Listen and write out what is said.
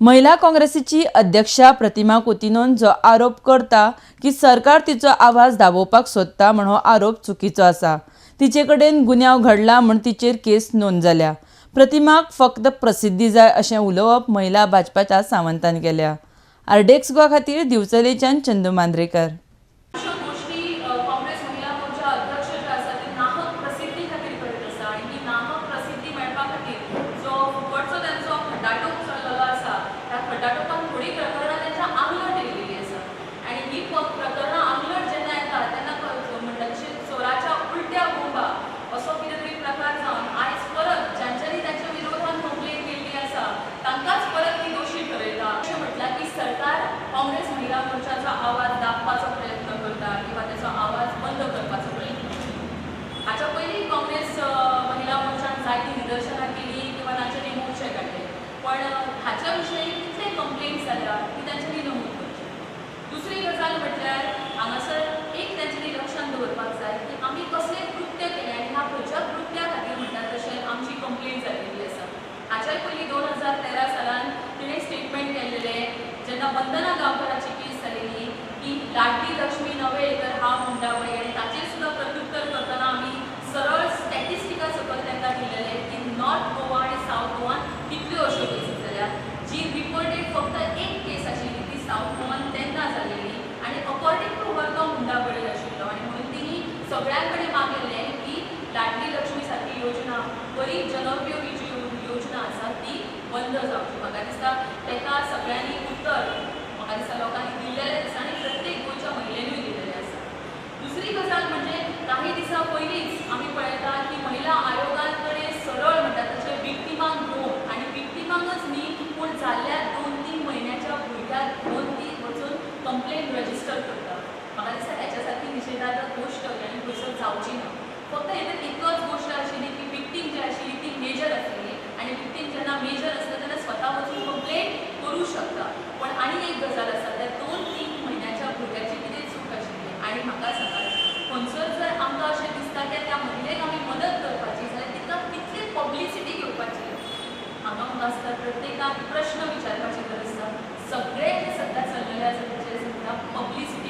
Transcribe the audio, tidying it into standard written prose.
महिला काँग्रेसीची अध्यक्षा प्रतिमा कोतिनोन जो आरोप करता की सरकार तिचो आवाज दाबोवपाक सोदता म्हण हो आरोप चुकीचो आसा। तिचे कडेन गुन्यांव घडला म्हण तिचेर केस नोंद जाल्या। प्रतिमाक फक्त प्रसिद्धी जाय अशें उलोवप महिला भाजपाच्या सावंतान केल्या। आरडेक्स गोवा खातीर दिवचलेच्यान चंदू मांद्रेकर। काँग्रेस महिला मोर्चाचा आवाज दाबपाचो प्रयत्न करता किंवा त्याचा आवाज बंद करपाचो प्रयत्न करता। हाच्या पयलीं काँग्रेस महिला मोर्चान जायती निदर्शनां केली किंवा तांच्यांनी मोर्चे काडले, पण हाच्या विशयी कितले कंप्लेंट्स जाल्या ती तांच्यांनी नमूद करची। दुसरी गजाल म्हटल्यार हांगासर एक तांच्यांनी लक्षांत दवरपाक जाय की आमी कसले कृत्य केले आनी ह्या खंयच्या कृत्या खातीर म्हणटात तशें आमची कंप्लेंट जाल्लेली आसा। हाच्याय पयलीं 2013 सालान तिणें स्टेटमेंट केल्लेलें जेन्ना वंदना गांवकराची केस जालेली की लाडली लक्ष्मी नवेलकर हा म्हणटा पळय आनी ताचेर सुद्दां प्रत्युत्तर करतना आमी सरळ स्टॅटिस्टिका सकयल तांकां दिलेले की नॉर्थ गोवा आनी सावथ गोवान कितल्यो अश्यो केसी जाल्या। जी रिपोर्टेड फक्त एक केस आशिल्ली ती सावथ गोवान तेन्ना जाल्लेली आनी अकॉर्डिंग टू हर तो हुंडाबळी आशिल्लो आनी म्हणून तिणी सगळ्यां कडेन मागलेलें की लाडली लक्ष्मी सारकी योजना बरी जनोपयोगी जी योजना आसा ती बंद जावची। म्हाका दिसता ताका सगळ्यांनी उत्तर म्हाका दिसता लोकांनी दिल्लेलें आसा आनी प्रत्येक गोंयच्या महिलेनूय दिल्लेलें आसा। दुसरी गजाल म्हणजे काही दिसा पयलींच आमी पळयता की महिला आयोगा कडेन सरळ म्हणटा तशें विक्टिमांक घेवन आनी विक्टिमांकच न्ही पूण जाल्ल्या 2-3 म्हयन्याच्या भुरग्याक घेवन ती वचून कंप्लेंट रजिस्टर करता। म्हाका दिसता हेच्या सारकी निशेधात्मक गोश्ट आनी खंयसर जावची ना। फक्त हेतून एकच गोश्ट आशिल्ली की विक्टीम जी आशिल्ली ती मेजर आसलेली आनी विक्टीम जेन्ना मेजर आसता तेन्ना स्वता वचून कंप्लेंट करूं शकता। पण आनी एक गजाल आसा त्या 2-3 म्हयन्याच्या भुरग्याची कितें चूक आशिल्ली आनी म्हाका सांगात खंयसर जर आमकां अशें दिसता की त्या महिलेक आमी मदत करपाची जाल्यार तिका कितली पब्लिसिटी घेवपाची। हांगा म्हाका दिसता प्रत्येकाक प्रश्न विचारपाची गरज आसा। सगळे जे सद्या चल्लेले आसा तेचेर सुद्दां पब्लिसिटी